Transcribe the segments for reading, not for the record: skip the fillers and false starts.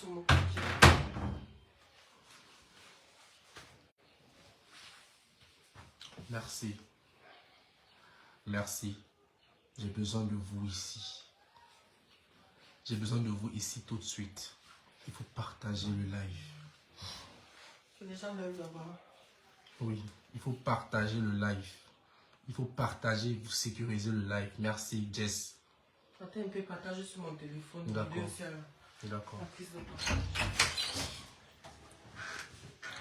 sur mon côté. Merci. Merci. J'ai besoin de vous ici. J'ai besoin de vous ici tout de suite. Il faut partager le live. C'est déjà l'heure là-bas. Oui, il faut partager le live. Il faut partager, vous sécuriser le live. Merci, Jess. Attends un peu, partage sur mon téléphone. D'accord. D'accord. Il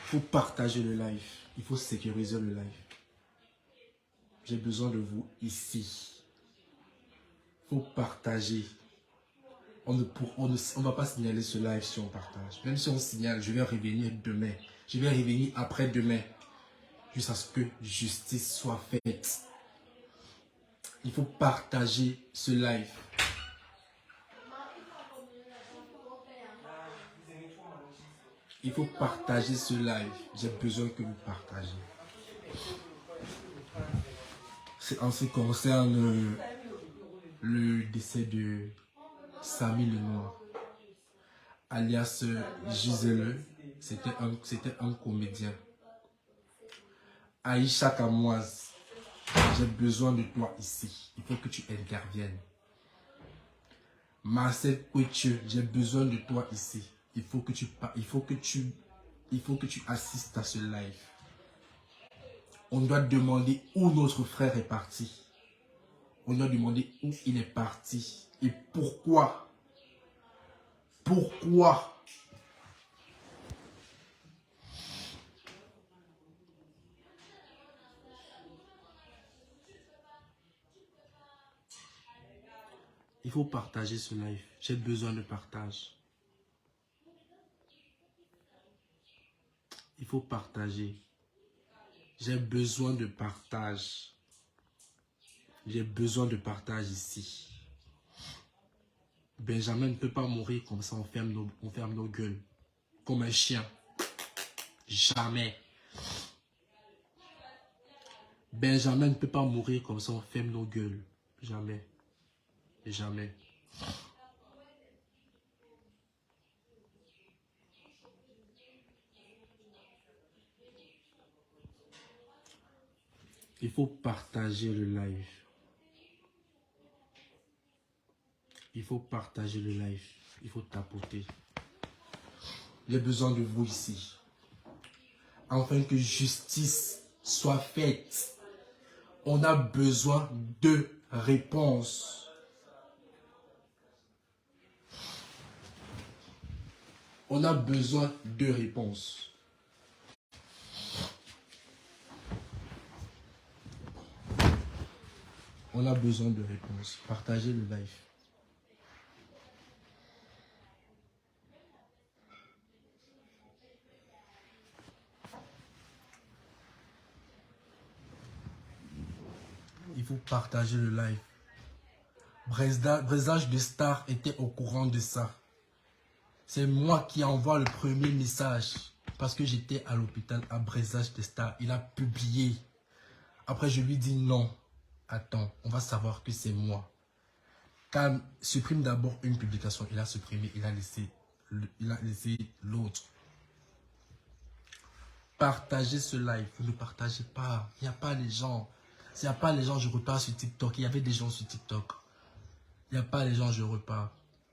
faut partager le live. Il faut sécuriser le live. J'ai besoin de vous ici. Il faut partager. On ne va pas signaler ce live si on partage. Même si on signale, je vais revenir demain. Je vais revenir après-demain. Jusqu'à ce que justice soit faite. Il faut partager ce live. Il faut partager ce live. J'ai besoin que vous partagez. En ce qui concerne le décès de Samy Lenoir, alias Gisèle, c'était un comédien. Aïcha Kamoise, j'ai besoin de toi ici. Il faut que tu interviennes. Marcel Kouetche, j'ai besoin de toi ici. Il faut que tu assistes à ce live. On doit demander où notre frère est parti. On doit demander où il est parti. Et pourquoi. Pourquoi. Il faut partager ce live. J'ai besoin de partage. Il faut partager. J'ai besoin de partage. J'ai besoin de partage ici. Benjamin ne peut pas mourir comme ça, on ferme nos gueules. Comme un chien. Jamais. Benjamin ne peut pas mourir comme ça, on ferme nos gueules. Jamais. Jamais. Il faut partager le live. Il faut partager le live. Il faut tapoter. J'ai besoin de vous ici. Afin que justice soit faite. On a besoin de réponses. On a besoin de réponses. On a besoin de réponses. Partagez le live. Il faut partager le live. Bresage de Star était au courant de ça. C'est moi qui envoie le premier message. Parce que j'étais à l'hôpital à Bresage de Star. Il a publié. Après, je lui dis non. Attends, on va savoir que c'est moi. Quand supprime d'abord une publication, il a supprimé, il a laissé l'autre. Partagez ce live. Vous ne partagez pas. Il n'y a pas les gens. S'il n'y a pas les gens, je repars sur TikTok. Il y avait des gens sur TikTok. Il n'y a pas les gens, je repars.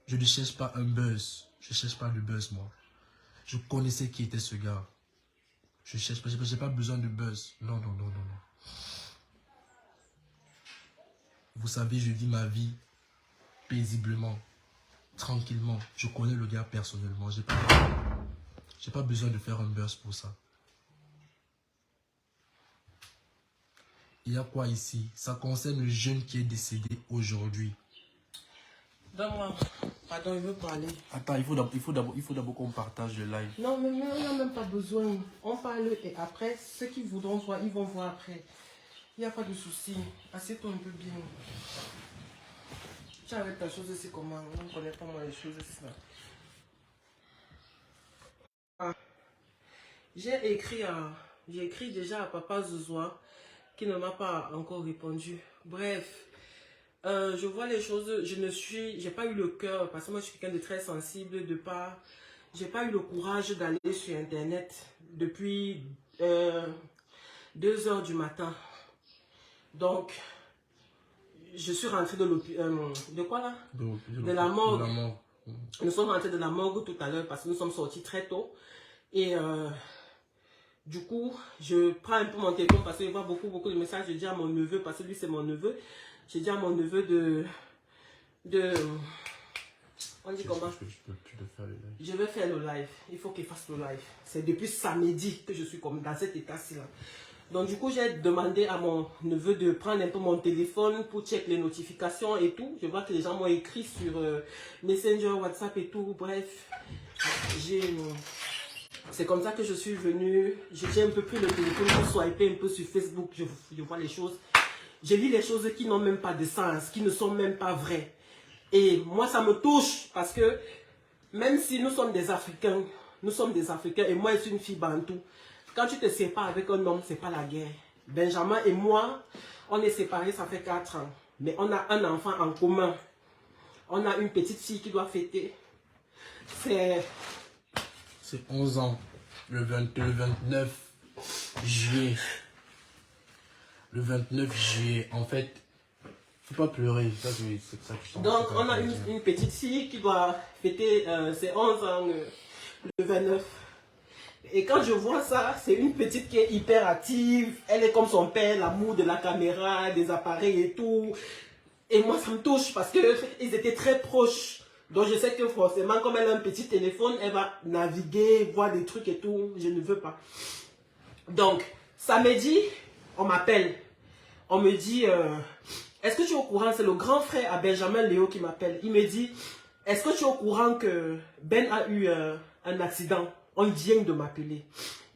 Je ne cherche pas un buzz. Je ne cherche pas de buzz, moi. Je connaissais qui était ce gars. Je ne cherche pas. Je n'ai pas besoin de buzz. Non, non, non, non, non. Vous savez, je vis ma vie paisiblement, tranquillement. Je connais le gars personnellement. J'ai pas besoin de faire un buzz pour ça. Il y a quoi ici? Ça concerne le jeune qui est décédé aujourd'hui. Donne-moi. Pardon, il veut parler. Attends, il faut d'abord qu'on partage le live. Non, mais on n'a même pas besoin. On parle et après, ceux qui voudront voir, ils vont voir après. Il n'y a pas de souci. Assieds-toi un peu bien. Tu arrêtes ta chose, c'est comment? On ne connaît pas moi les choses, c'est ça. Ah. J'ai écrit déjà à Papa Zouzoua qui ne m'a pas encore répondu. Bref, je vois les choses, j'ai pas eu le cœur parce que moi je suis quelqu'un de très sensible de pas j'ai pas eu le courage d'aller sur Internet depuis 2 heures du matin. Donc, je suis rentrée de quoi là? De la morgue. Nous sommes rentrés de la morgue tout à l'heure parce que nous sommes sortis très tôt. Et du coup, je prends un peu mon téléphone parce que je vois beaucoup de messages. Je dis à mon neveu, parce que lui c'est mon neveu. Je dis à mon neveu on dit comment? Je vais faire le live. Il faut qu'il fasse le live. C'est depuis samedi que je suis comme dans cet état-ci là. Donc du coup, j'ai demandé à mon neveu de prendre un peu mon téléphone pour checker les notifications et tout. Je vois que les gens m'ont écrit sur Messenger, WhatsApp et tout. Bref, c'est comme ça que je suis venue. J'ai un peu pris le téléphone pour swiper un peu sur Facebook. Je vois les choses. Je lis les choses qui n'ont même pas de sens, qui ne sont même pas vraies. Et moi, ça me touche parce que même si nous sommes des Africains et moi, je suis une fille bantou. Quand tu te sépares avec un homme, c'est pas la guerre. Benjamin et moi, on est séparés, ça fait 4 ans. Mais on a un enfant en commun. On a une petite fille qui doit fêter. C'est 11 ans. Le 29 juillet. Le 29 juillet. En fait, faut pas pleurer. Ça, c'est ça que je sens. Donc, on a une petite fille qui doit fêter ses 11 ans le 29. Et quand je vois ça, c'est une petite qui est hyper active. Elle est comme son père, l'amour de la caméra, des appareils et tout. Et moi, ça me touche parce qu'ils étaient très proches. Donc, je sais que forcément, comme elle a un petit téléphone, elle va naviguer, voir des trucs et tout. Je ne veux pas. Donc, samedi, on m'appelle. On me dit, est-ce que tu es au courant? C'est le grand frère à Benjamin Léo qui m'appelle. Il me dit, est-ce que tu es au courant que Ben a eu un accident? On vient de m'appeler.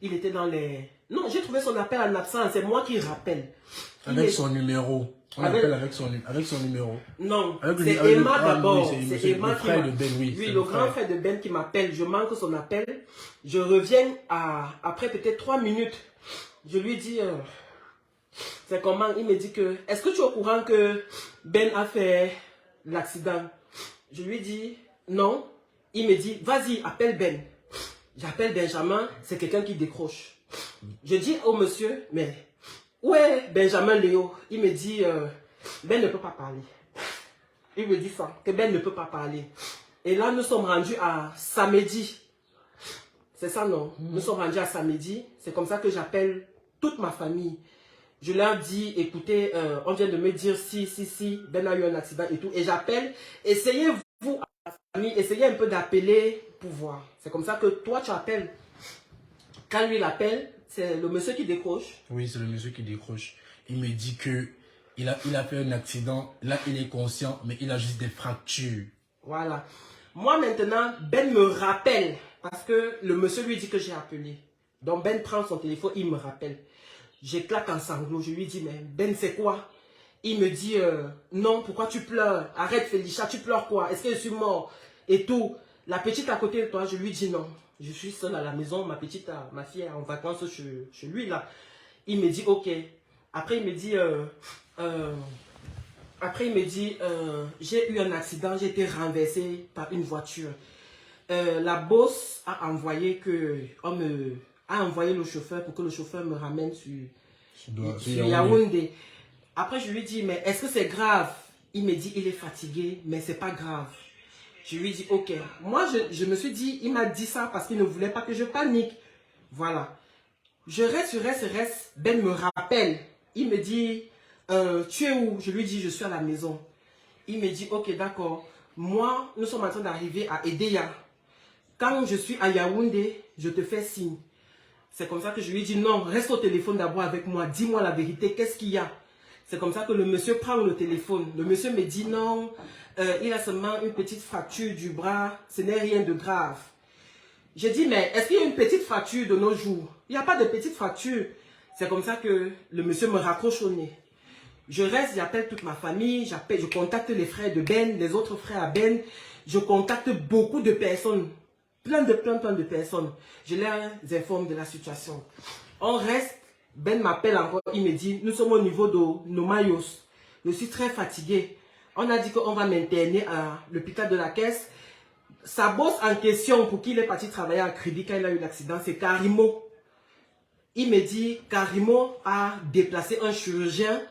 Il était dans les... Non, j'ai trouvé son appel en absence. C'est moi qui rappelle. Avec son numéro. On appelle avec son numéro. Non, c'est Emma d'abord. C'est Emma qui m'appelle. Oui, le grand frère de Ben qui m'appelle. Je manque son appel. Je reviens après peut-être 3 minutes. Je lui dis... c'est comment? Il me dit que... Est-ce que tu es au courant que Ben a fait l'accident? Je lui dis... Non. Il me dit... Vas-y, appelle Ben. J'appelle Benjamin, c'est quelqu'un qui décroche. Je dis au monsieur, mais où est Benjamin Léo? Il me dit, Ben ne peut pas parler. Il me dit ça, que Ben ne peut pas parler. Et là, nous sommes rendus à samedi. C'est ça, non? Nous sommes rendus à samedi. C'est comme ça que j'appelle toute ma famille. Je leur dis, écoutez, on vient de me dire si, Ben a eu un accident et tout. Et j'appelle, essayez-vous à la famille, essayez un peu d'appeler pour voir. C'est comme ça que toi, tu appelles. Quand lui l'appelle, c'est le monsieur qui décroche. Oui, c'est le monsieur qui décroche. Il me dit que il a fait un accident. Là, il est conscient, mais il a juste des fractures. Voilà. Moi, maintenant, Ben me rappelle. Parce que le monsieur lui dit que j'ai appelé. Donc, Ben prend son téléphone, il me rappelle. J'éclate en sanglots. Je lui dis, mais Ben, c'est quoi? Il me dit, non, pourquoi tu pleures? Arrête, Félicia, tu pleures quoi? Est-ce que je suis mort? Et tout. La petite à côté de toi, je lui dis non. Je suis seule à la maison, ma fille est en vacances chez lui là. Il me dit ok. Après il me dit, j'ai eu un accident, j'ai été renversé par une voiture. La boss a envoyé le chauffeur pour que le chauffeur me ramène sur Yaoundé. Après je lui dis mais est-ce que c'est grave? Il me dit il est fatigué mais c'est pas grave. Je lui dis, ok. Moi, je me suis dit, il m'a dit ça parce qu'il ne voulait pas que je panique. Voilà. Je reste. Ben me rappelle. Il me dit, tu es où? Je lui dis, je suis à la maison. Il me dit, ok, d'accord. Moi, nous sommes en train d'arriver à Edea. Quand je suis à Yaoundé, je te fais signe. C'est comme ça que je lui dis, non, reste au téléphone d'abord avec moi. Dis-moi la vérité, qu'est-ce qu'il y a? C'est comme ça que le monsieur prend le téléphone. Le monsieur me dit, non, il a seulement une petite fracture du bras. Ce n'est rien de grave. J'ai dit, mais est-ce qu'il y a une petite fracture de nos jours? Il n'y a pas de petite fracture. C'est comme ça que le monsieur me raccroche au nez. Je reste, j'appelle toute ma famille, je contacte les frères de Ben, les autres frères à Ben. Je contacte beaucoup de personnes. Plein de personnes. Je les informe de la situation. On reste, Ben m'appelle encore, il me dit, nous sommes au niveau de Nomayos. Je suis très fatigué. On a dit qu'on va m'interner à l'hôpital de la Caisse. sa boss en question, pour qui il est parti travailler à crédit quand il a eu l'accident, c'est Karimo. Il me dit, Karimo a déplacé un chirurgien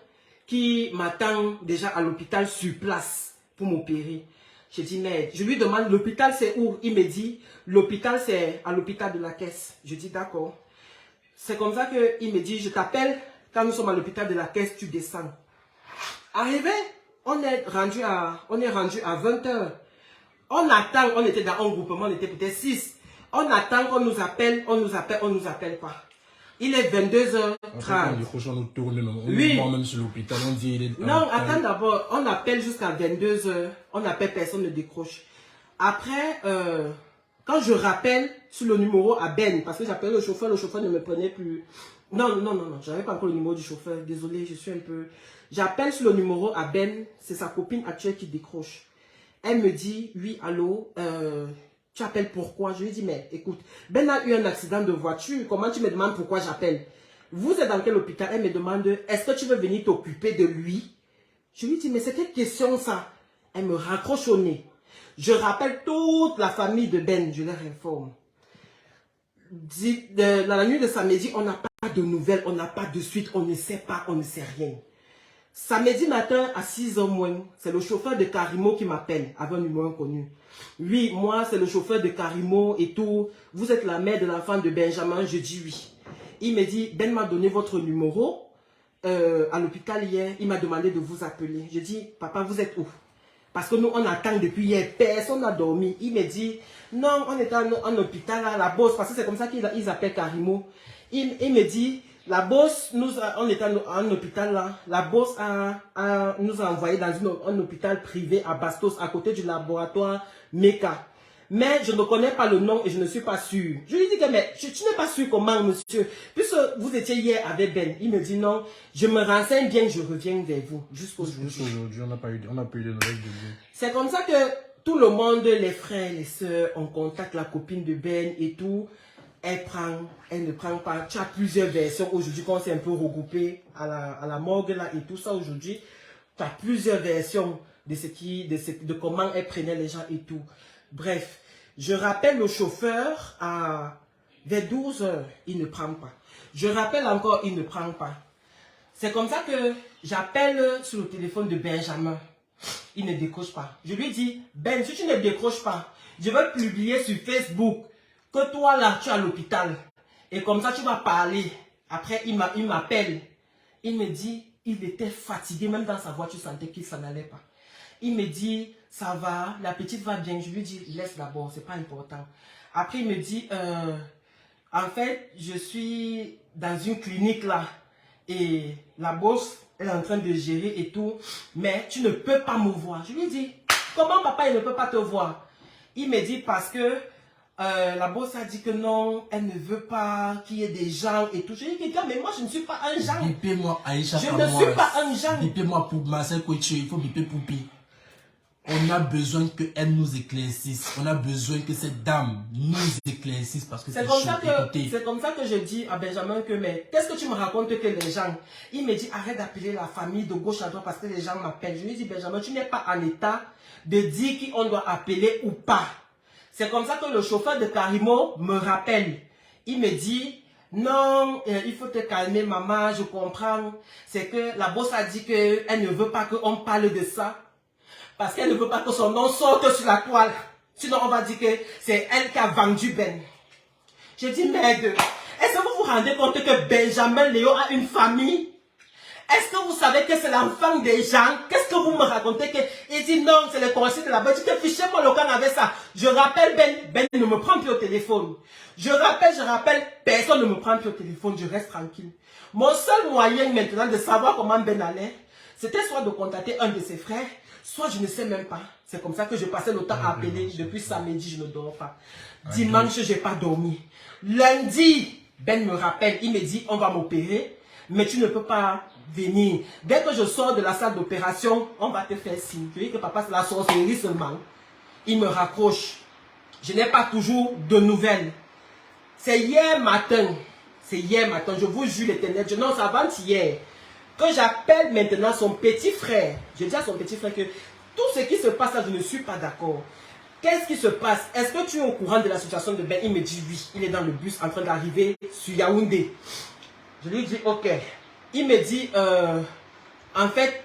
qui m'attend déjà à l'hôpital sur place pour m'opérer. Je dis, mais je lui demande, l'hôpital c'est où? Il me dit, l'hôpital c'est à l'hôpital de la Caisse. Je dis, d'accord. C'est comme ça qu'il me dit, je t'appelle, quand nous sommes à l'hôpital de la Caisse, tu descends. Arrivé, on est rendu à 20 h. On attend, on était dans un groupement, on était peut-être 6. On attend qu'on nous appelle, on nous appelle pas. Il est 22h30. Oui. Même sur l'hôpital, on dit il est... Non, attends d'abord, on appelle jusqu'à 22h, on appelle, personne ne décroche. Après, quand je rappelle sur le numéro à Ben, parce que j'appelle le chauffeur ne me prenait plus. Non, j'avais pas encore le numéro du chauffeur, désolé, je suis un peu... J'appelle sur le numéro à Ben, c'est sa copine actuelle qui décroche. Elle me dit, oui, allô, tu appelles pourquoi? Je lui dis, mais écoute, Ben a eu un accident de voiture, comment tu me demandes pourquoi j'appelle? Vous êtes dans quel hôpital? Elle me demande, est-ce que tu veux venir t'occuper de lui? Je lui dis, mais c'est quelle question ça? Elle me raccroche au nez. Je rappelle toute la famille de Ben, je leur informe. Dans la nuit de samedi, on n'a pas de nouvelles, on n'a pas de suite, on ne sait pas, on ne sait rien. Samedi matin à 6 h moins, c'est le chauffeur de Karimo qui m'appelle avec un numéro inconnu. Oui, moi c'est le chauffeur de Karimo et tout. Vous êtes la mère de l'enfant de Benjamin, je dis oui. Il me dit, Ben m'a donné votre numéro à l'hôpital hier, il m'a demandé de vous appeler. Je dis, papa vous êtes où? Parce que nous on attend depuis hier, personne n'a dormi. Il me dit, non on est en hôpital à la bosse, parce que c'est comme ça qu'ils appellent Karimo. Il me dit, la bosse, on était en hôpital là, la bosse nous a envoyé dans un hôpital privé à Bastos, à côté du laboratoire Meka. Mais je ne connais pas le nom et je ne suis pas sûr. Je lui dis que, mais tu n'es pas sûr comment, monsieur? Puisque vous étiez hier avec Ben, il me dit non, je me renseigne bien, je reviens vers vous. Jusqu'aujourd'hui. Jusqu'aujourd'hui, on n'a pas eu de nouvelles de lui. C'est comme ça que tout le monde, les frères, les sœurs, on contacte la copine de Ben et tout. Elle ne prend pas. Tu as plusieurs versions aujourd'hui qu'on s'est un peu regroupé à la morgue là et tout ça aujourd'hui. Tu as plusieurs versions de comment elle prenait les gens et tout. Bref, je rappelle le chauffeur vers 12 h, il ne prend pas. Je rappelle encore, il ne prend pas. C'est comme ça que j'appelle sur le téléphone de Benjamin. Il ne décroche pas. Je lui dis, Ben, si tu ne décroches pas, je vais publier sur Facebook que toi là, tu es à l'hôpital. Et comme ça, tu vas parler. Après, il m'appelle. Il me dit, il était fatigué. Même dans sa voix, tu sentais qu'il s'en allait pas. Il me dit, ça va, la petite va bien. Je lui dis, laisse d'abord, c'est pas important. Après, il me dit, en fait, je suis dans une clinique là. Et la bosse, elle est en train de gérer et tout. Mais tu ne peux pas me voir. Je lui dis, comment papa, il ne peut pas te voir? Il me dit, parce que la bosse a dit que non, elle ne veut pas qu'il y ait des gens et tout. Je lui dis, mais moi je ne suis pas un genre. Bipez-moi, Aïcha. Je ne suis pas un genre. Bipez-moi pour Marcel Couture, il faut biper Poupi. On a besoin qu'elle nous éclaircisse. On a besoin que cette dame nous éclaircisse parce que c'est comme ça que je dis à Benjamin que, mais qu'est-ce que tu me racontes que les gens... Il me dit, arrête d'appeler la famille de gauche à droite parce que les gens m'appellent. Je lui dis, Benjamin, tu n'es pas en état de dire qui on doit appeler ou pas. C'est comme ça que le chauffeur de Karimo me rappelle. Il me dit, non, il faut te calmer maman, je comprends. C'est que la bosse a dit qu'elle ne veut pas qu'on parle de ça. Parce qu'elle ne veut pas que son nom sorte sur la toile. Sinon, on va dire que c'est elle qui a vendu Ben. Je dis, merde, est-ce que vous vous rendez compte que Benjamin Léo a une famille? Est-ce que vous savez que c'est l'enfant des gens? Qu'est-ce que vous me racontez que... Il dit non, c'est le conseil de la boîte. Je dis, fichez-moi le camp avec ça. Je rappelle Ben, Ben ne me prend plus au téléphone. Je rappelle, personne ne me prend plus au téléphone. Je reste tranquille. Mon seul moyen maintenant de savoir comment Ben allait, c'était soit de contacter un de ses frères, soit je ne sais même pas. C'est comme ça que je passais le temps à appeler. Depuis samedi, je ne dors pas. Dimanche, je n'ai pas dormi. Lundi, Ben me rappelle. Il me dit, on va m'opérer, mais tu ne peux pas venir. Dès que je sors de la salle d'opération, on va te faire signe. Tu dis que papa, c'est la sorcellerie seulement. Il me raccroche. Je n'ai pas toujours de nouvelles. C'est hier matin. Je vous jure l'éternel. Non, c'est avant-hier. Que j'appelle maintenant son petit frère. Je dis à son petit frère que tout ce qui se passe là, je ne suis pas d'accord. qu'est-ce qui se passe? Est-ce que tu es au courant de la situation de Ben? Il me dit oui, il est dans le bus en train d'arriver sur Yaoundé. Je lui dis ok. Il me dit, en fait,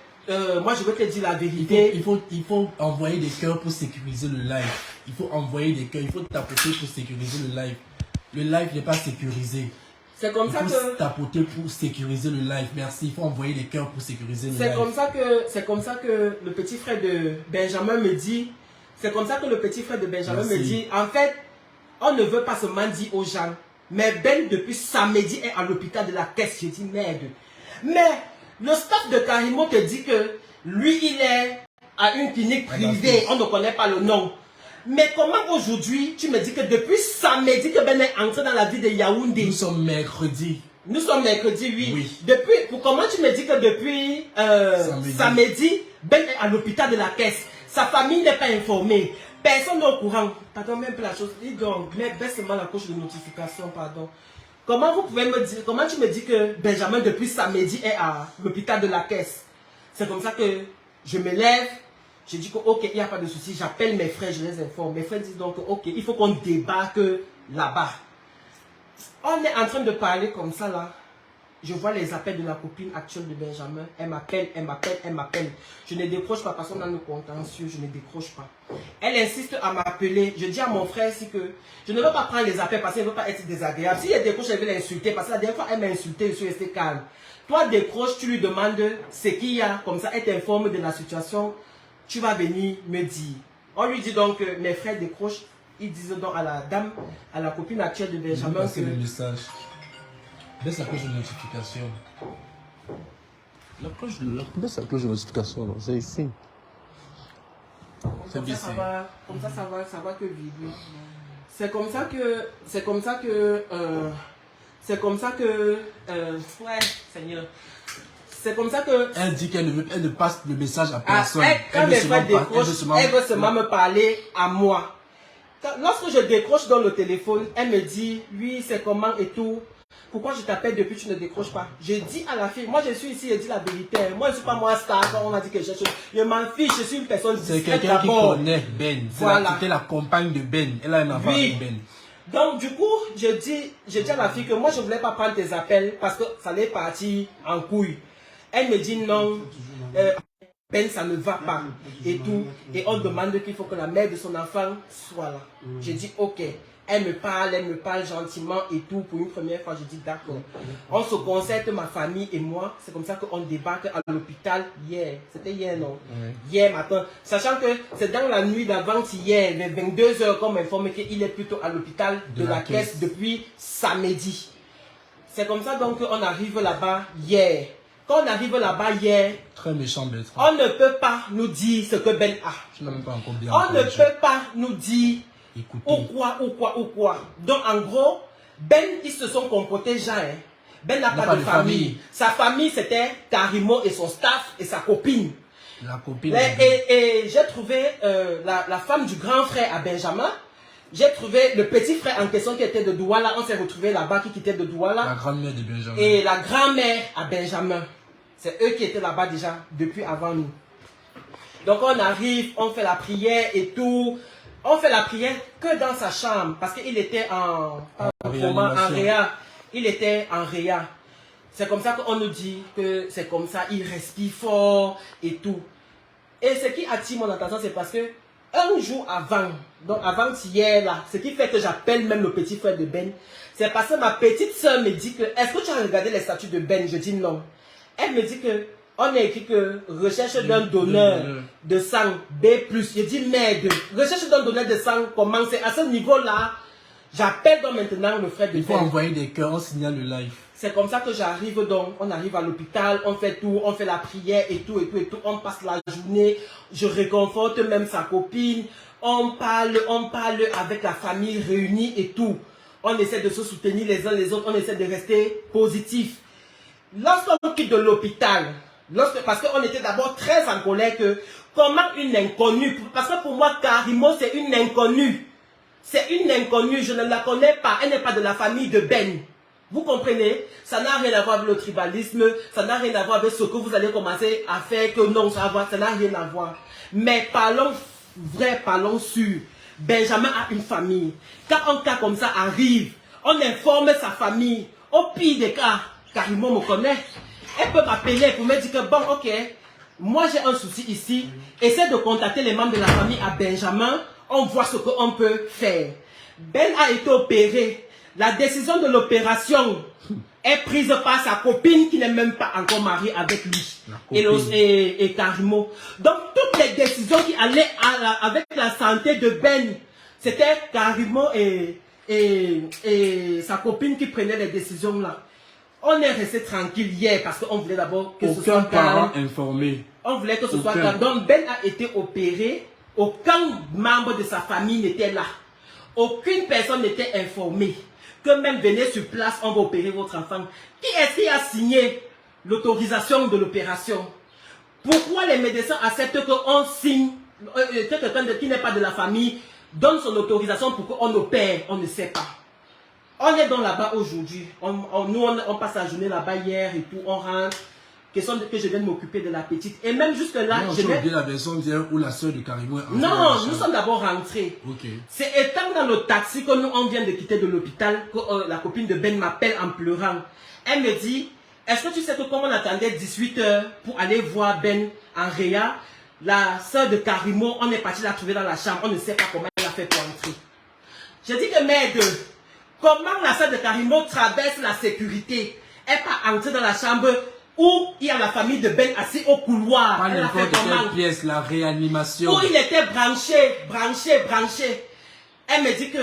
moi je veux te dire la vérité. Il faut envoyer des cœurs pour sécuriser le live. Il faut envoyer des cœurs, il faut tapoter pour sécuriser le live. Le live n'est pas sécurisé. C'est comme ça que... Il faut tapoter pour sécuriser le live. Merci, il faut envoyer des cœurs pour sécuriser le live. C'est comme ça que le petit frère de Benjamin me dit. C'est comme ça que le petit frère de Benjamin me dit. En fait, on ne veut pas se mendier aux gens. Mais Ben, depuis samedi, est à l'hôpital de la caisse. J'ai dit merde. Mais le staff de Karimo te dit que lui, il est à une clinique privée. On ne connaît pas le nom. Mais comment aujourd'hui, tu me dis que depuis samedi que Ben est entré dans la ville de Yaoundé? Nous sommes mercredi. Nous sommes mercredi, oui. Oui. Comment tu me dis que depuis samedi, Ben est à l'hôpital de la caisse? Sa famille n'est pas informée. Personne n'est au courant. Pardon, même pas la chose. Dis donc, mais baisse seulement la coche de notification, pardon. Comment vous pouvez me dire, comment tu me dis que Benjamin depuis samedi est à l'hôpital de la caisse? C'est comme ça que je me lève. Je dis que ok, il n'y a pas de souci. J'appelle mes frères, je les informe. Mes frères disent donc ok, il faut qu'on débarque là-bas. On est en train de parler comme ça là. Je vois les appels de la copine actuelle de Benjamin. Elle m'appelle, elle m'appelle, elle m'appelle. Je ne décroche pas parce qu'on a le contentieux. Je ne décroche pas. Elle insiste à m'appeler. Je dis à mon frère si que je ne veux pas prendre les appels parce qu'elle ne veut pas être désagréable. Si elle décroche, elle veut l'insulter parce que la dernière fois elle m'a insulté, je suis resté calme. Toi décroche, tu lui demandes ce qu'il y a. Comme ça, elle t'informe de la situation. Tu vas venir me dire. On lui dit donc que mes frères décrochent. Ils disent donc à la dame, à la copine actuelle de Benjamin que le message. Baisse la cloche de notification. Baisse la cloche de notification, c'est ici. C'est baissé. Comme ça va que vibrer. C'est comme ça que, ouais, Seigneur. C'est comme ça que... Elle dit qu'elle ne passe le message à personne. Quand mes frères décrochent, elle veut seulement me parler à moi. Lorsque je décroche dans le téléphone, elle me dit, oui, c'est comment et tout. Pourquoi je t'appelle depuis tu ne décroches pas? Je dis à la fille, moi je suis ici, je dis la vérité. Moi je ne suis pas moi star, on a dit que je m'en fiche, je suis une personne discrète. C'est quelqu'un qui connaît Ben. Voilà. C'était la compagne de Ben. Elle a un affaire avec Ben. Donc du coup, je dis à la fille que moi je ne voulais pas prendre tes appels parce que ça allait partir en couille. Elle me dit non, Ben ça ne va pas et tout. Et on demande qu'il faut que la mère de son enfant soit là. Je dis ok. Elle me parle gentiment et tout. Pour une première fois, je dis d'accord. On se concerte, ma famille et moi. C'est comme ça qu'on débarque à l'hôpital hier. C'était hier, non? Hier matin. Sachant que c'est dans la nuit d'avant-hier, vers 22 h, qu'on m'informe qu'il est plutôt à l'hôpital de la caisse depuis samedi. C'est comme ça donc qu'on arrive là-bas hier. Quand on arrive là-bas hier, très méchant, Ben. On ne peut pas nous dire ce que Ben a. Je n'ai même pas encore bien on ne peut pas nous dire ou quoi. Donc en gros, Ben, ils se sont comportés genre. Ben n'a pas de famille. Sa famille, c'était Karimo et son staff et sa copine. La copine. Et j'ai trouvé la femme du grand frère à Benjamin. J'ai trouvé le petit frère en question qui était de Douala. On s'est retrouvé là-bas qui quittait de Douala. La grand-mère de Benjamin. Et la grand-mère à Benjamin. C'est eux qui étaient là-bas déjà depuis avant nous. Donc on arrive, on fait la prière et tout. On fait la prière que dans sa chambre parce qu'il était en réa. Il était en réa. C'est comme ça qu'on nous dit que c'est comme ça, il respire fort et tout. Et ce qui attire mon attention, c'est parce que un jour avant, donc avant-hier là, ce qui fait que j'appelle même le petit frère de Ben, c'est parce que ma petite soeur me dit que, est-ce que tu as regardé les statuts de Ben? Je dis non. Elle me dit que, on a écrit que recherche d'un donneur de sang B+. Je dis merde, recherche d'un donneur de sang, comment c'est à ce niveau-là? J'appelle donc maintenant le frère de Ben. Il faut envoyer des cœurs, on signale le live. C'est comme ça que j'arrive donc, on arrive à l'hôpital, on fait tout, on fait la prière et tout, on passe la journée, je réconforte même sa copine, on parle avec la famille réunie et tout. On essaie de se soutenir les uns les autres, on essaie de rester positif. Lorsqu'on quitte de l'hôpital, parce qu'on était d'abord très en colère que, comment une inconnue, parce que pour moi, Karimo, c'est une inconnue. C'est une inconnue, je ne la connais pas, elle n'est pas de la famille de Ben. Vous comprenez? Ça n'a rien à voir avec le tribalisme, ça n'a rien à voir avec ce que vous allez commencer à faire, que non, ça n'a rien à voir. Mais parlons vrai, parlons sûr. Benjamin a une famille. Quand un cas comme ça arrive, on informe sa famille. Au pire des cas, Karimo me connaît. Elle peut m'appeler pour me dire que bon, ok, moi j'ai un souci ici. Essaie de contacter les membres de la famille à Benjamin. On voit ce qu'on peut faire. Ben a été opéré. La décision de l'opération est prise par sa copine qui n'est même pas encore mariée avec lui. Et Karimo. Donc toutes les décisions qui allaient avec la santé de Ben, c'était Karimo et sa copine qui prenaient les décisions là. On est resté tranquille hier parce qu'on voulait d'abord que ce soit parent informé. On voulait que ce soit calme. Donc Ben a été opéré. Aucun membre de sa famille n'était là. Aucune personne n'était informée. Que même venez sur place, on va opérer votre enfant. Qui est-ce qui a signé l'autorisation de l'opération? Pourquoi les médecins acceptent qu'on signe, que quelqu'un qui n'est pas de la famille donne son autorisation pour qu'on opère? On ne sait pas. On est donc là-bas aujourd'hui. On passe la journée là-bas hier et tout. On rentre. Question que je viens de m'occuper de la petite. Et même jusque là, non, je vais la version d'hier où la soeur de Karimo est entrée. Non, nous sommes d'abord rentrés. Okay. C'est étant dans le taxi que nous on vient de quitter de l'hôpital que la copine de Ben m'appelle en pleurant. Elle me dit, est-ce que tu sais que comme on attendait 18 h pour aller voir Ben en Réa, la soeur de Karimo, on est parti la trouver dans la chambre. On ne sait pas comment elle a fait pour entrer. J'ai dit que merde, comment la soeur de Karimo traverse la sécurité? Elle pas entrée dans la chambre où il y a la famille de Ben assis au couloir. Pas n'importe quelle pièce, la réanimation. Où il était branché. Elle me dit que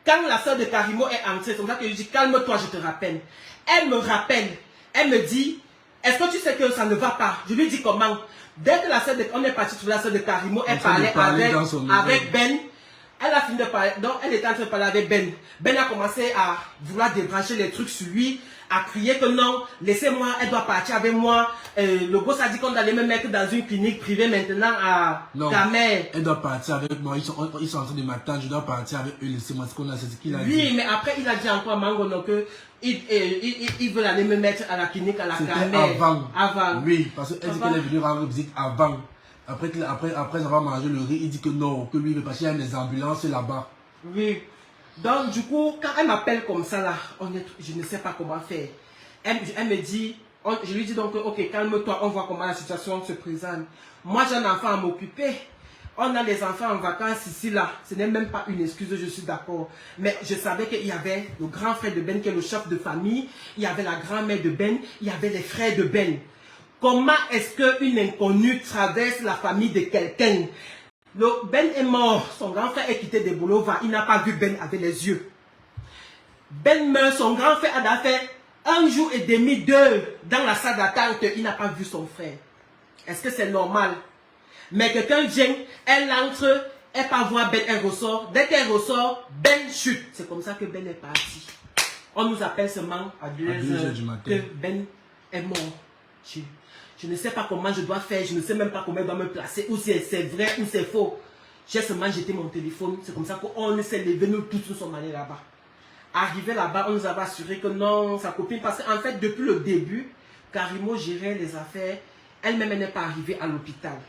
quand la soeur de Karimo est entrée, c'est comme ça que je dis calme-toi, je te rappelle. Elle me rappelle, elle me dit, est-ce que tu sais que ça ne va pas? Je lui dis comment? Dès que la soeur de, on est parti trouver la soeur de Karimo, elle parlait avec Ben. Elle a fini de parler, donc elle était en train de parler avec Ben. Ben a commencé à vouloir débrancher les trucs sur lui, à crier que non, laissez-moi, elle doit partir avec moi. Le gosse a dit qu'on allait me mettre dans une clinique privée maintenant à Camer. Elle doit partir avec moi, ils sont en train de m'attendre, je dois partir avec eux, laissez-moi ce qu'on a, c'est ce qu'il a dit. Oui, mais après il a dit encore à Mangono que il veut aller me mettre à la clinique à la Camer. Avant. Oui, parce qu'elle dit qu'elle est venue rendre visite avant. Après avoir mangé le riz, il dit que non, que lui il veut partir, il y a des ambulances là-bas. Oui. Donc du coup, quand elle m'appelle comme ça là, je ne sais pas comment faire. Elle me dit, je lui dis donc, ok, calme-toi, on voit comment la situation se présente. Moi j'ai un enfant à m'occuper. On a des enfants en vacances ici là. Ce n'est même pas une excuse, je suis d'accord. Mais je savais qu'il y avait le grand frère de Ben qui est le chef de famille. Il y avait la grand-mère de Ben. Il y avait les frères de Ben. Comment est-ce qu'une inconnue traverse la famille de quelqu'un? Ben est mort, son grand frère est quitté des boulevards, il n'a pas vu Ben avec les yeux. Ben meurt, son grand frère a fait 1 jour et demi, 2 dans la salle d'attente, il n'a pas vu son frère. Est-ce que c'est normal? Mais quelqu'un vient, elle entre, elle part voir Ben, elle ressort. Dès qu'elle ressort, Ben chute. C'est comme ça que Ben est parti. On nous appelle seulement à 2 h du matin que Ben est mort. Je ne sais pas comment je dois faire, je ne sais même pas comment je dois me placer, ou si c'est vrai ou c'est faux. J'ai seulement jeté mon téléphone, c'est comme ça qu'on s'est levé, nous tous nous sommes allés là-bas. Arrivé là-bas, on nous avait assuré que non, sa copine, parce qu'en fait, depuis le début, Karimo gérait les affaires, elle-même n'est pas arrivée à l'hôpital.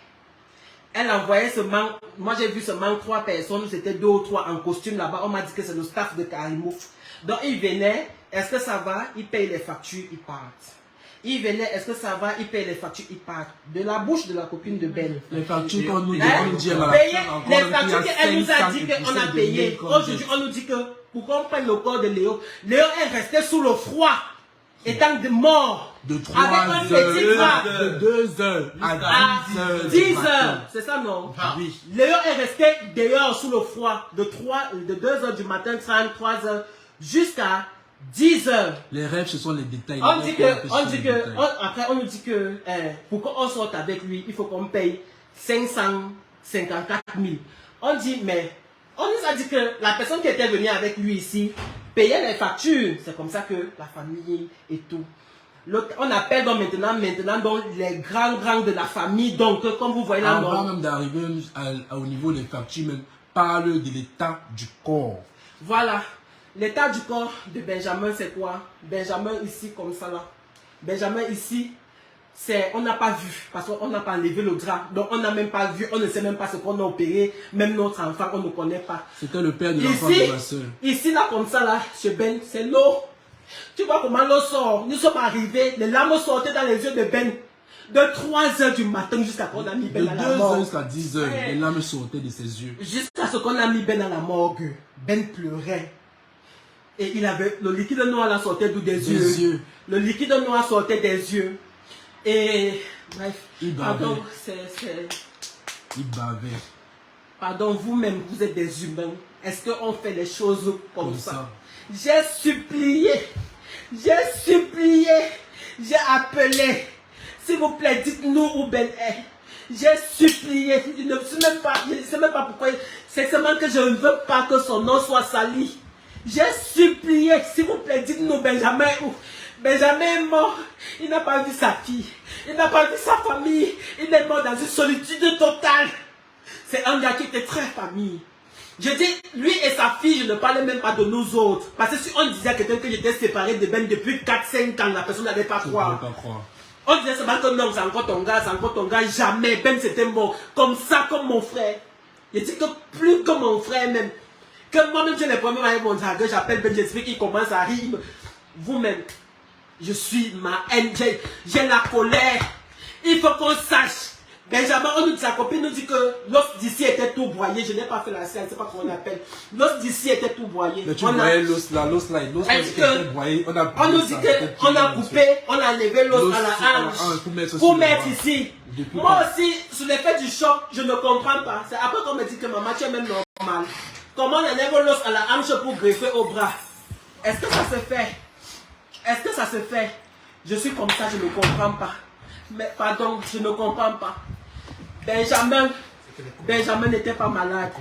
Elle envoyait seulement, moi j'ai vu seulement 3 personnes, c'était 2 ou 3 en costume là-bas, on m'a dit que c'est le staff de Karimo. Donc ils venaient, est-ce que ça va? Ils payent les factures, ils partent. Il venait, est-ce que ça va? Il paye les factures, il part. De la bouche de la copine de Ben. Les factures qu'on nous dit, les factures qu'elle nous a dit qu'on a payées. Aujourd'hui, on nous dit que pour qu'on prenne le corps de Léo, Léo est resté sous le froid, étant de mort. De 3 heures, de 2 heures à 10 heures. C'est ça, non? Oui. Léo est resté dehors sous le froid de 2 heures du matin, 3 heures, jusqu'à 10 heures. Les rêves, ce sont les détails. Après, on nous dit que pour qu'on sorte avec lui, il faut qu'on paye 554 000. On dit, mais on nous a dit que la personne qui était venue avec lui ici payait les factures. C'est comme ça que la famille et tout. On appelle donc maintenant donc les grands de la famille. Donc, comme vous voyez là, avant même d'arriver au niveau des factures, même parle de l'état du corps. Voilà. L'état du corps de Benjamin, c'est quoi? Benjamin ici, comme ça là. Benjamin ici, on n'a pas vu, parce qu'on n'a pas enlevé le drap. Donc on n'a même pas vu, on ne sait même pas ce qu'on a opéré. Même notre enfant, on ne connaît pas. C'était le père de l'enfant de ma soeur. Ici, là, comme ça, là, chez Ben, c'est l'eau. Tu vois comment l'eau sort. Nous sommes arrivés, les larmes sortaient dans les yeux de Ben. De 3h du matin jusqu'à ce qu'on a mis Ben à la morgue. De 2h jusqu'à 10h, les larmes sortaient de ses yeux. Jusqu'à ce qu'on a mis Ben à la morgue. Ben pleurait. Et il avait, le liquide noir là sortait d'où des yeux. Le liquide noir sortait des yeux. Et bref, pardon, il bavait. Pardon, vous-même, vous êtes des humains. Est-ce qu'on fait les choses comme ça? J'ai supplié, j'ai appelé. S'il vous plaît, dites-nous où Ben est. J'ai supplié. Je ne sais même pas pourquoi. C'est seulement que je ne veux pas que son nom soit sali. J'ai supplié. S'il vous plaît, dites-nous Benjamin où. Benjamin est mort. Il n'a pas vu sa fille. Il n'a pas vu sa famille. Il est mort dans une solitude totale. C'est un gars qui était très famille. Je dis, lui et sa fille, je ne parlais même pas de nous autres. Parce que si on disait à quelqu'un que j'étais séparé de Ben depuis 4-5 ans, la personne n'allait pas croire. On disait seulement que non, c'est encore ton gars, jamais. Ben c'était mort. Comme ça, comme mon frère. Je dis que plus que mon frère même. Que moi-même, j'ai les problèmes avec mon dragueur, j'appelle Ben, j'explique, il commence à rire. Vous-même, je suis ma haine, j'ai la colère. Il faut qu'on sache. Benjamin, on nous dit, sa copine nous dit que l'os d'ici était tout broyé. Je n'ai pas fait la scène, je ne sais pas comment on appelle. L'os d'ici était tout broyé. Mais tu voyais l'os là, était broyé. On nous dit qu'on a coupé, on a enlevé l'os à la hanche pour mettre ici. Moi aussi, sous l'effet du choc, je ne comprends pas. C'est après qu'on me dit que maman, tu es même normal. Comment on enlève l'os à la hanche pour greffer au bras? Est-ce que ça se fait? Est-ce que ça se fait? Je suis comme ça, je ne comprends pas. Mais pardon, je ne comprends pas. Benjamin n'était pas malade.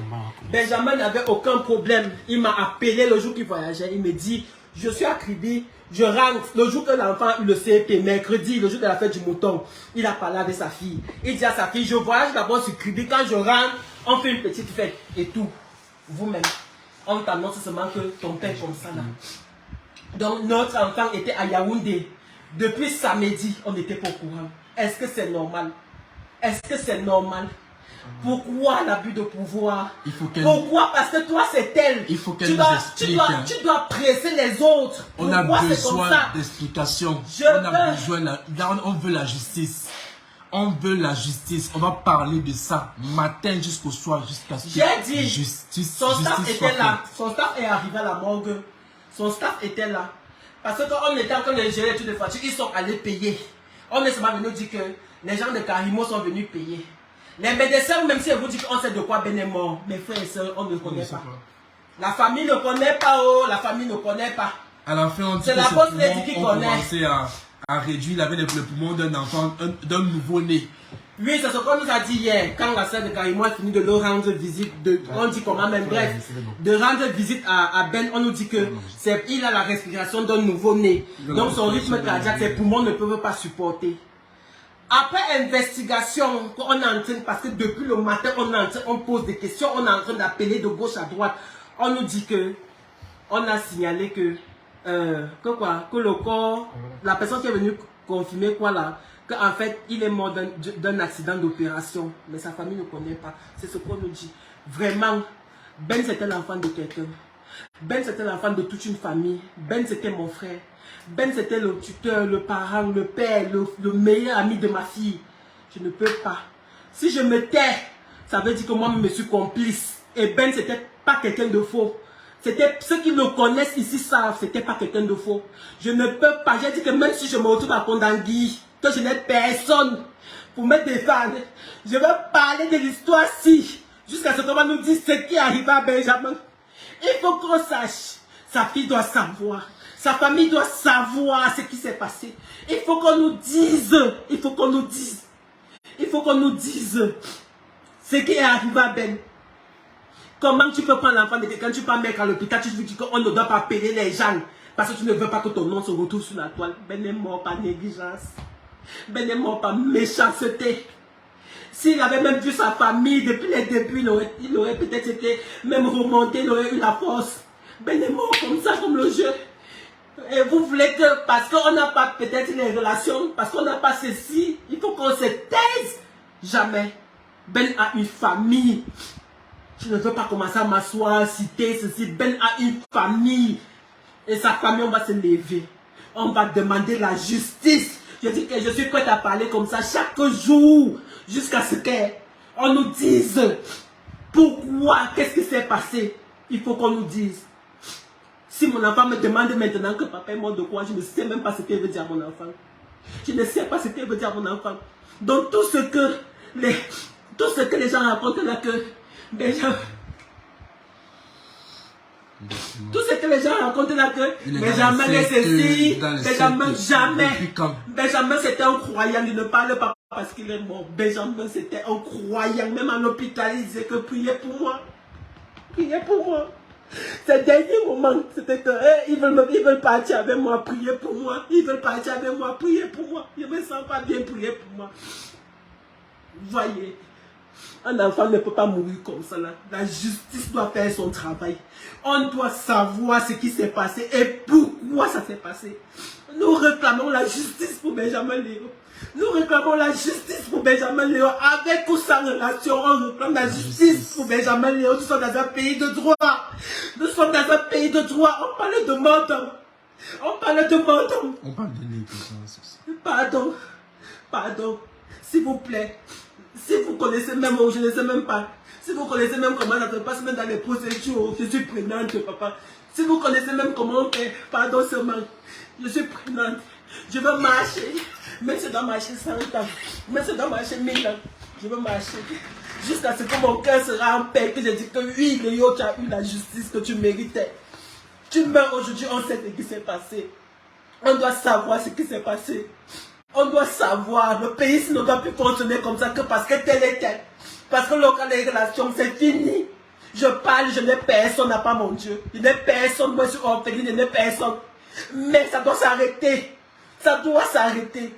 Benjamin n'avait aucun problème. Il m'a appelé le jour qu'il voyageait. Il me dit, je suis à Kribi, je rentre. Le jour que l'enfant a eu le CP, mercredi, le jour de la fête du mouton, il a parlé avec sa fille. Il dit à sa fille, je voyage d'abord sur Kribi. Quand je rentre, on fait une petite fête et tout. Vous-même, on t'annonce seulement que ton père est comme ça là. Donc notre enfant était à Yaoundé. Depuis samedi, on n'était pas au courant. Est-ce que c'est normal? Est-ce que c'est normal? Pourquoi l'abus de pouvoir? Pourquoi? Parce que toi c'est elle. Il faut qu'elle nous explique. Tu dois presser les autres. On a besoin d'explications. On veut la justice. On veut la justice. On va parler de ça matin jusqu'au soir, jusqu'à ce que j'ai dit, son staff était là. Son staff est arrivé à la morgue. Son staff était là. Parce que quand on était en train de gérer toutes les factures, ils sont allés payer. On est seulement venu dire que les gens de Karimo sont venus payer. Les médecins, même si ils vous disent qu'on sait de quoi Ben est mort, mes frères et sœurs, on ne connaît pas. La famille ne connaît pas, oh, la famille ne connaît pas. À la fin, on dit que la poste qui connaît. Commençait à réduire, il avait le poumon d'un enfant, d'un nouveau-né. Oui, c'est ce qu'on nous a dit hier, quand la sœur de Karimo a fini de leur rendre visite, on dit comment même, bref, de rendre visite à Ben, on nous dit que il a la respiration d'un nouveau-né. Donc son rythme cardiaque, ses poumons ne peuvent pas supporter. Après investigation, on est en train, parce que depuis le matin, on pose des questions, on est en train d'appeler de gauche à droite. On nous dit que, on a signalé que le corps, la personne qui est venue confirmer quoi là, qu'en fait, il est mort d'un accident d'opération. Mais sa famille ne connaît pas. C'est ce qu'on nous dit. Vraiment, Ben c'était l'enfant de quelqu'un. Ben c'était l'enfant de toute une famille. Ben c'était mon frère. Ben c'était le tuteur, le parent, le père, le meilleur ami de ma fille. Je ne peux pas. Si je me tais, ça veut dire que moi je suis complice. Et Ben c'était pas quelqu'un de faux. C'était ceux qui le connaissent ici savent, c'était pas quelqu'un de faux. Je ne peux pas. J'ai dit que même si je me retrouve à Kondangui, que je n'ai personne pour me défendre, je veux parler de l'histoire-ci jusqu'à ce qu'on va nous dire ce qui arrive à Benjamin. Il faut qu'on sache. Sa fille doit savoir. Sa famille doit savoir ce qui s'est passé. Il faut qu'on nous dise. Il faut qu'on nous dise. Il faut qu'on nous dise ce qui est arrivé à Ben. Comment tu peux prendre l'enfant de quelqu'un, tu peux mettre à l'hôpital, tu dis qu'on ne doit pas payer les gens parce que tu ne veux pas que ton nom se retrouve sur la toile. Ben est mort par négligence. Ben est mort par méchanceté. S'il avait même vu sa famille depuis les débuts, il aurait peut-être été même remonté, il aurait eu la force. Ben est mort comme ça, comme le jeu. Et vous voulez que, parce qu'on n'a pas peut-être les relations, parce qu'on n'a pas ceci, il faut qu'on se taise. Jamais. Ben a une famille. Je ne veux pas commencer à m'asseoir, citer ceci. Ben a une famille. Et sa famille, on va se lever. On va demander la justice. Je dis que je suis prête à parler comme ça chaque jour. Jusqu'à ce qu'on nous dise pourquoi, qu'est-ce qui s'est passé. Il faut qu'on nous dise. Si mon enfant me demande maintenant que papa est mort de quoi, je ne sais même pas ce qu'elle veut dire à mon enfant. Je ne sais pas ce qu'elle veut dire à mon enfant. Donc tout ce que les gens racontent là que Benjamin... Tout ce que les gens racontent là que Benjamin est ceci, Benjamin jamais. Benjamin c'était un croyant, il ne parle pas parce qu'il est mort. Benjamin c'était un croyant, même à l'hôpital il disait que priez pour moi. Priez pour moi. Ces derniers moments, c'était que ils veulent partir avec moi, priez pour moi. Ils veulent partir avec moi, priez pour moi. Je ne me sens pas bien, priez pour moi. Voyez, un enfant ne peut pas mourir comme ça là. La justice doit faire son travail. On doit savoir ce qui s'est passé et pourquoi ça s'est passé. Nous réclamons la justice pour Benjamin Léo. Nous réclamons la justice pour Benjamin Léo. Avec ou sans relation, on réclame la justice pour Benjamin Léo. Nous sommes dans un pays de droit. Nous sommes dans un pays de droit. On parle de menton. On parle de menton. On parle de négligence aussi. Pardon. Pardon. S'il vous plaît. Si vous connaissez même, je ne sais même pas. Si vous connaissez même comment ça se passe, même dans les procédures, je suis prenante, papa. Si vous connaissez même comment on fait, pardon seulement, je suis prenante. Je veux marcher. Même si je dois marcher 100 ans, même si je dois marcher 1000 ans, je veux marcher. Jusqu'à ce que mon cœur sera en paix, que je dis que oui, Léo, tu as eu la justice que tu méritais. Tu meurs aujourd'hui, on sait ce qui s'est passé. On doit savoir ce qui s'est passé. On doit savoir, le pays ne doit plus fonctionner comme ça que parce que tel est tel. Parce que les relations, c'est fini. Je parle, je n'ai personne, n'a pas mon Dieu. Je n'ai personne, moi je suis orpheline, je n'ai personne. Mais ça doit s'arrêter. Ça doit s'arrêter.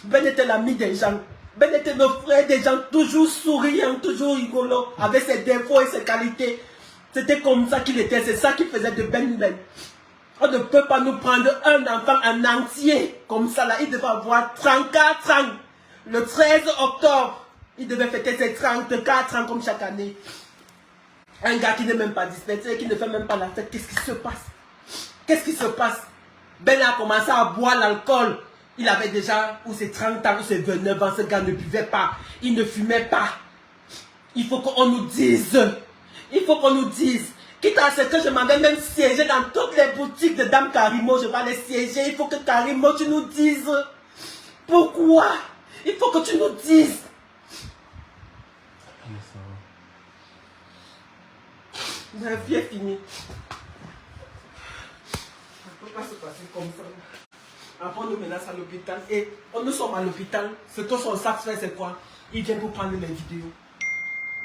Ben était l'ami des gens. Ben était le frère des gens, toujours souriant, toujours rigolo, avec ses défauts et ses qualités. C'était comme ça qu'il était, c'est ça qui faisait de Ben Ben. On ne peut pas nous prendre un enfant en entier comme ça là. Il devait avoir 34 ans. Le 13 octobre, il devait fêter ses 34 ans comme chaque année. Un gars qui n'est même pas dispensé, qui ne fait même pas la fête. Qu'est-ce qui se passe? Qu'est-ce qui se passe? Ben a commencé à boire l'alcool. Il avait déjà ou ses 30 ans ou ses 29 ans. Ce gars ne buvait pas. Il ne fumait pas. Il faut qu'on nous dise. Il faut qu'on nous dise. Quitte à ce que je m'avais même siégé dans toutes les boutiques de Dame Karimo, je vais aller siéger. Il faut que Karimo, tu nous dises. Pourquoi? Il faut que tu nous dises. La vie est finie. Ça ne peut pas se passer comme ça. Après, on nous menace à l'hôpital. Et nous sommes à l'hôpital. Ce que son sac fait, c'est quoi? Il vient pour prendre les vidéos.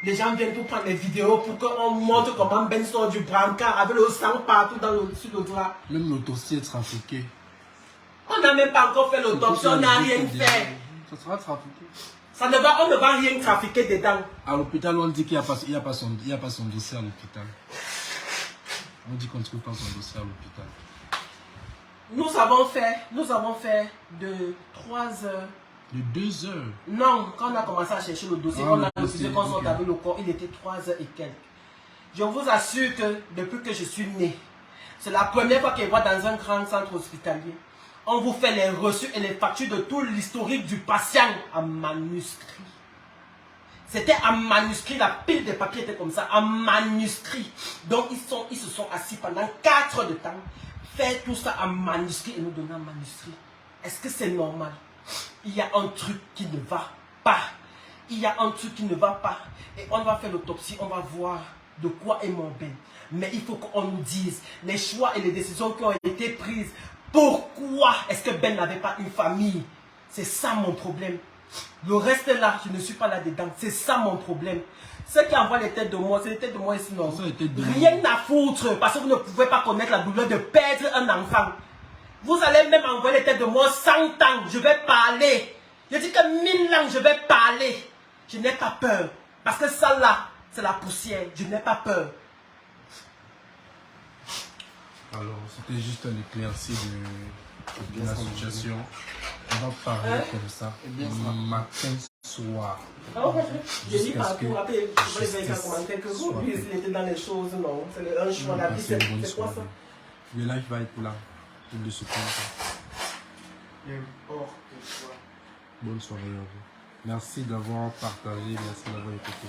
Les gens viennent pour prendre les vidéos pour qu'on montre comment Ben sort du brancard avec le sang partout sur le drap. Même l'autopsie est trafiquée. On n'a même pas encore fait l'autopsie, on n'a rien fait. Ça sera trafiqué. On ne va rien trafiquer dedans. À l'hôpital, on dit qu'il n'y a pas son dossier à l'hôpital. On dit qu'on ne trouve pas son dossier à l'hôpital. Nous avons fait de 3 heures. De 2 heures. Non, quand on a commencé à chercher le dossier, on a refusé qu'on sorte avec le corps, il était 3 heures et quelques. Je vous assure que depuis que je suis né, c'est la première fois qu'on voit dans un grand centre hospitalier. On vous fait les reçus et les factures de tout l'historique du patient en manuscrit. C'était en manuscrit, la pile de papier était comme ça, en manuscrit. Donc ils se sont assis pendant 4 heures de temps, faire tout ça en manuscrit et nous donner en manuscrit. Est-ce que c'est normal? Il y a un truc qui ne va pas. Il y a un truc qui ne va pas. Et on va faire l'autopsie, on va voir de quoi est mort Ben. Mais il faut qu'on nous dise les choix et les décisions qui ont été prises. Pourquoi est-ce que Ben n'avait pas une famille? C'est ça mon problème. Le reste là, je ne suis pas là-dedans. C'est ça mon problème. Ceux qui envoient les têtes de moi, c'est les têtes de moi ici, non. Rien à foutre. Parce que vous ne pouvez pas connaître la douleur de perdre un enfant. Vous allez même envoyer les têtes de moi 100 ans. Je vais parler. Je dis que 1000 ans, je vais parler. Je n'ai pas peur. Parce que ça là, c'est la poussière. Je n'ai pas peur. Alors, c'était juste un éclairci de la situation. On va parler comme ça, matin, soir. J'ai mis partout, après, je vais faire commentaire que vous, lui, il était dans les choses, non. C'est un choix, la vie, c'est quoi ça? Le live va être là, il ne se trompe pas. Bonne soirée à vous. Merci d'avoir partagé, merci d'avoir écouté.